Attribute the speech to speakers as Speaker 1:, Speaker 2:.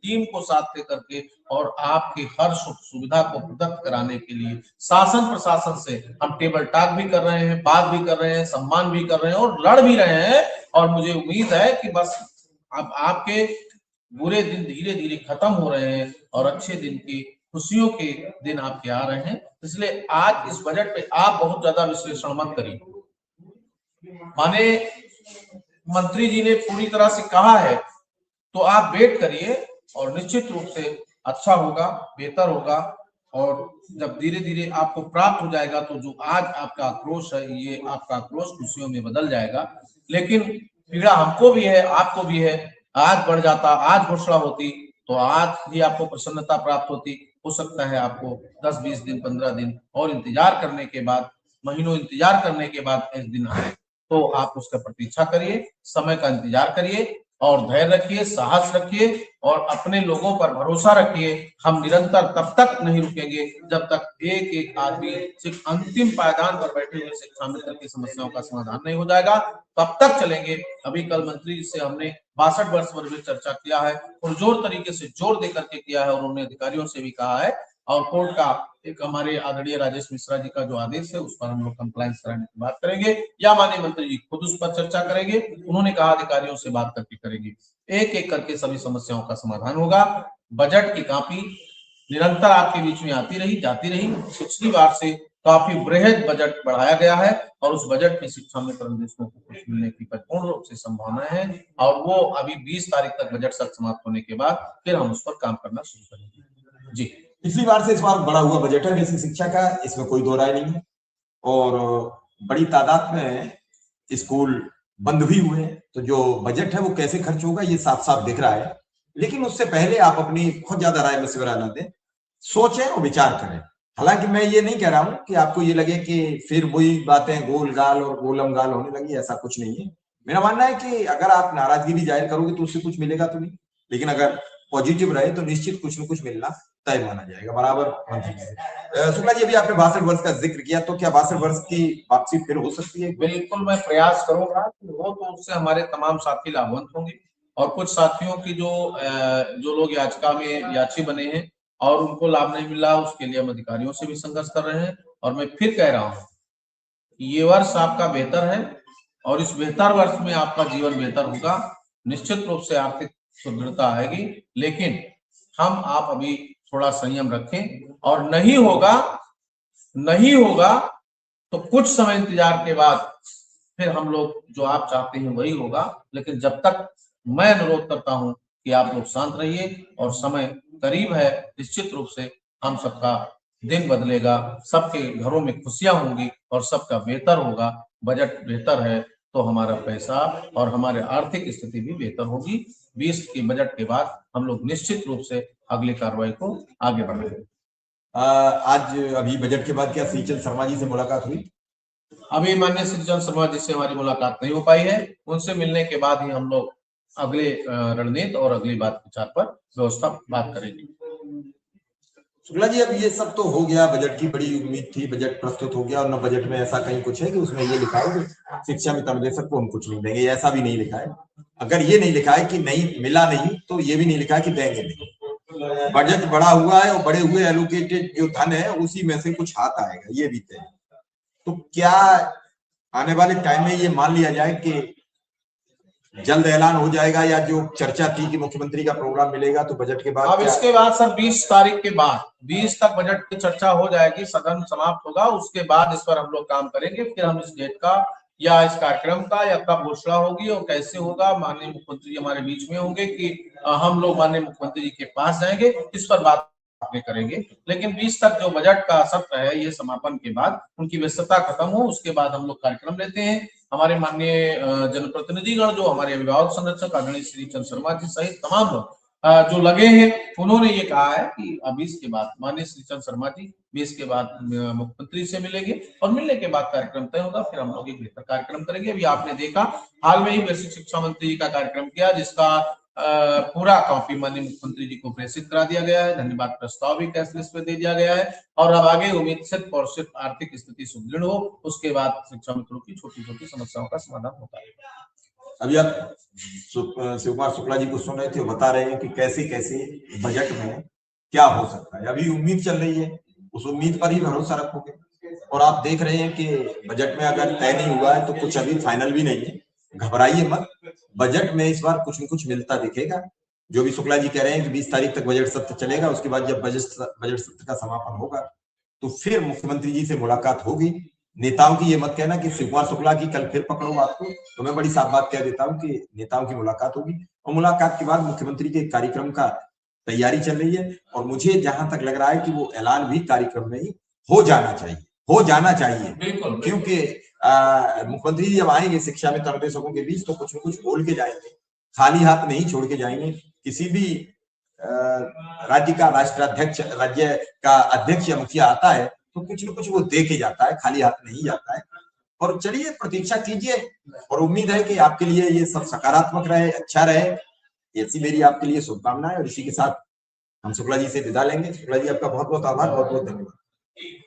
Speaker 1: Team को साथ लेकर के और आपके हर सुख सुविधा को प्रदत्त कराने के लिए शासन प्रशासन से हम टेबल टॉक भी कर रहे हैं, बात भी कर रहे हैं, सम्मान भी कर रहे हैं और लड़ भी रहे हैं। और मुझे उम्मीद है कि बस अब आपके बुरे दिन धीरे धीरे खत्म हो रहे हैं और अच्छे दिन की खुशियों के दिन आपके आ रहे हैं। इसलिए आज इस बजट पे आप बहुत ज्यादा विश्लेषण मत करिए। माने मंत्री जी ने पूरी तरह से कहा है तो आप वेट करिए और निश्चित रूप से अच्छा होगा, बेहतर होगा। और जब धीरे धीरे आपको प्राप्त हो जाएगा तो जो आज आपका आक्रोश है, ये आपका आक्रोश खुशियों में बदल जाएगा। लेकिन पीड़ा हमको भी है, आपको भी है। आज बढ़ जाता, आज घोषणा होती तो आज भी आपको प्रसन्नता प्राप्त होती। हो सकता है आपको 10-20 दिन 15 दिन और इंतजार करने के बाद, महीनों इंतजार करने के बाद इस दिन आए, तो आप उसका प्रतीक्षा करिए, समय का इंतजार करिए और धैर्य रखिए, साहस रखिए और अपने लोगों पर भरोसा रखिए। हम निरंतर तब तक नहीं रुकेंगे जब तक एक एक आदमी सिर्फ अंतिम पायदान पर बैठे हुए शिक्षा मित्र की समस्याओं का समाधान नहीं हो जाएगा, तब तक चलेंगे। अभी कल मंत्री जी से हमने 62 वर्ष पर भी चर्चा किया है और जोर तरीके से जोर देकर के किया है और उन्होंने अधिकारियों से भी कहा है और कोर्ट का एक हमारे आदरणीय राजेश मिश्रा जी का जो आदेश है उस पर हम लोग कंप्लायंस कराने की बात करेंगे या माननीय मंत्री जी खुद उस पर चर्चा करेंगे। उन्होंने कहा अधिकारियों से बात करके करेंगे, एक एक करके सभी समस्याओं का समाधान होगा। बजट की कॉपी निरंतर आपके बीच में आती रही, जाती रही। पिछली बार से काफी बृहद बजट बढ़ाया गया है और उस बजट में शिक्षा में देशों को कुछ मिलने की पूर्ण रूप से संभावना है और वो अभी 20 तारीख तक बजट सत्र समाप्त होने के बाद फिर हम उस पर काम करना शुरू करेंगे। जी,
Speaker 2: पिछली बार से इस बार बड़ा हुआ बजट है बेसिक शिक्षा का, इसमें कोई दो राय नहीं है और बड़ी तादाद में स्कूल बंद भी हुए हैं। तो जो बजट है वो कैसे खर्च होगा ये साफ साफ दिख रहा है। लेकिन उससे पहले आप अपनी बहुत ज्यादा राय मशवरा ना दें, सोचें और विचार करें। हालांकि मैं ये नहीं कह रहा हूं कि आपको ये लगे कि फिर वही बातें गोल गाल और गोलम गाल होने लगी, ऐसा कुछ नहीं है। मेरा मानना है कि अगर आप नाराजगी भी जाहिर करोगे तो उससे कुछ मिलेगा तो नहीं, लेकिन अगर पॉजिटिव रहे तो निश्चित कुछ न कुछ मिलना तय माना जाएगा। बराबर शुक्ला जी, अभी आपने 62 वर्ष का जिक्र किया, तो क्या 62 वर्ष की वापसी फिर हो सकती है?
Speaker 1: बिल्कुल, मैं प्रयास करूंगा कि हो तो उससे हमारे तमाम साथी लाभवंत होंगे और कुछ साथियों की जो लोग याचिका में याची बने हैं और उनको लाभ नहीं मिला, उसके लिए हम अधिकारियों से भी संघर्ष कर रहे हैं। और मैं फिर कह रहा हूँ ये वर्ष आपका बेहतर है और इस बेहतर वर्ष में आपका जीवन बेहतर होगा। निश्चित रूप से आर्थिक सुदृढ़ता आएगी, लेकिन हम आप अभी थोड़ा संयम रखें और नहीं होगा तो कुछ समय इंतजार के बाद फिर हम लोग जो आप चाहते हैं वही होगा। लेकिन जब तक मैं अनुरोध करता हूं कि आप लोग शांत रहिए और समय करीब है, निश्चित रूप से हम सबका दिन बदलेगा, सबके घरों में खुशियां होंगी और सबका बेहतर होगा। बजट बेहतर है तो हमारा पैसा और हमारे आर्थिक स्थिति भी बेहतर होगी। 20 के बजट के बाद हम लोग निश्चित रूप से अगली कार्रवाई को आगे बढ़ाएंगे।
Speaker 2: आज अभी बजट के बाद क्या श्रीचंद शर्मा जी से मुलाकात हुई?
Speaker 1: अभी माननीय श्रीचंद शर्मा जी से हमारी मुलाकात नहीं हो पाई है। उनसे मिलने के बाद ही हम लोग अगले रणनीति और अगली बात विचार पर व्यवस्था बात करेंगे।
Speaker 2: शुक्ला जी, अब ये सब तो हो गया, बजट की बड़ी उम्मीद थी, बजट प्रस्तुत हो गया और न बजट में ऐसा कहीं कुछ है कि उसमें ये लिखा है कि शिक्षा में तमदेशक को हम कुछ नहीं देंगे, ऐसा भी नहीं लिखा है। अगर ये नहीं लिखा है कि नहीं मिला नहीं, तो ये भी नहीं लिखा है कि देंगे नहीं। बजट बड़ा हुआ है और बड़े हुए एलोकेटेड जो धन है उसी में से कुछ हाथ आएगा, ये भी तय। तो क्या आने वाले टाइम में ये मान लिया जाए कि जल्द ऐलान हो जाएगा या जो चर्चा थी कि मुख्यमंत्री का प्रोग्राम मिलेगा तो बजट के बाद?
Speaker 1: अब इसके बाद सर 20 तारीख के बाद 20 तक बजट की चर्चा हो जाएगी, सदन समाप्त होगा, उसके बाद इस पर हम लोग काम करेंगे। फिर हम इस डेट का या इस कार्यक्रम का या कब घोषणा होगी और कैसे होगा, माननीय मुख्यमंत्री जी हमारे बीच में होंगे कि हम लोग माननीय मुख्यमंत्री जी के पास जाएंगे, इस पर बात करेंगे। लेकिन 20 तक जो बजट का सत्र है ये समापन के बाद उनकी व्यस्तता खत्म हो उसके बाद हम लोग कार्यक्रम लेते हैं। हमारे माननीय जनप्रतिनिधिगण जो हमारे अभिभावक संरक्षक आदरणीय श्रीचंद शर्मा जी सहित तमाम लोग जो लगे हैं, उन्होंने ये कहा है कि अब 20 के बाद माननीय श्रीचंद शर्मा जी 20 के बाद मुख्यमंत्री से मिलेंगे और मिलने के बाद कार्यक्रम तय होगा। फिर हम लोग एक बेहतर कार्यक्रम करेंगे। अभी आपने देखा हाल में ही बेसिक शिक्षा मंत्री जी का कार्यक्रम किया, जिसका पूरा कॉपी माननीय मुख्यमंत्री जी को प्रेषित करा दिया गया है। धन्यवाद प्रस्ताव भी कैशलेस पे दे दिया गया है और अब आगे उम्मीद सिर्फ और सिर्फ आर्थिक स्थिति सुदृढ़ हो, उसके बाद शिक्षा मित्रों की छोटी छोटी समस्याओं का समाधान होता है।
Speaker 2: अभी आप शिव कुमार शुक्ला जी को सुन रहे थे, वो बता रहे हैं कि कैसे कैसे बजट में क्या हो सकता है। अभी उम्मीद चल रही है, उस उम्मीद पर ही भरोसा रखोगे। और आप देख रहे हैं कि बजट में अगर तय नहीं हुआ है तो कुछ अभी फाइनल भी नहीं है, घबराइए मत। बजट में इस बार कुछ न कुछ मिलता दिखेगा। जो भी शुक्ला जी कह रहे हैं कि 20 तारीख तक बजट सत्र चलेगा, उसके बाद जब बजट सत्र का समापन होगा तो फिर मुख्यमंत्री जी से मुलाकात होगी। नेताओं की ये मत कहना कि शिव कुमार शुक्ला की कल फिर पकड़ो आपको, तो मैं बड़ी साफ बात कह देता हूं कि नेताओं की मुलाकात होगी और मुलाकात के बाद मुख्यमंत्री के कार्यक्रम का तैयारी चल रही है। और मुझे जहां तक लग रहा है कि वो ऐलान भी कार्यक्रम में ही हो जाना चाहिए, हो जाना चाहिए।
Speaker 1: बिल्कुल,
Speaker 2: क्योंकि मुख्यमंत्री जी जब आएंगे शिक्षा में तर्कसकों के बीच तो कुछ न कुछ बोल के जाएंगे, खाली हाथ नहीं छोड़ के जाएंगे। किसी भी राज्य का राष्ट्राध्यक्ष, राज्य का अध्यक्ष या मुखिया आता है तो कुछ न कुछ वो दे के जाता है, खाली हाथ नहीं जाता है। और चलिए प्रतीक्षा कीजिए और उम्मीद है कि आपके लिए ये सब सकारात्मक रहे, अच्छा रहे। ऐसी मेरी आपके लिए शुभकामनाएं। और इसी के साथ हम शुक्ला जी से विदा लेंगे। शुक्ला जी, आपका बहुत बहुत आभार, बहुत बहुत धन्यवाद।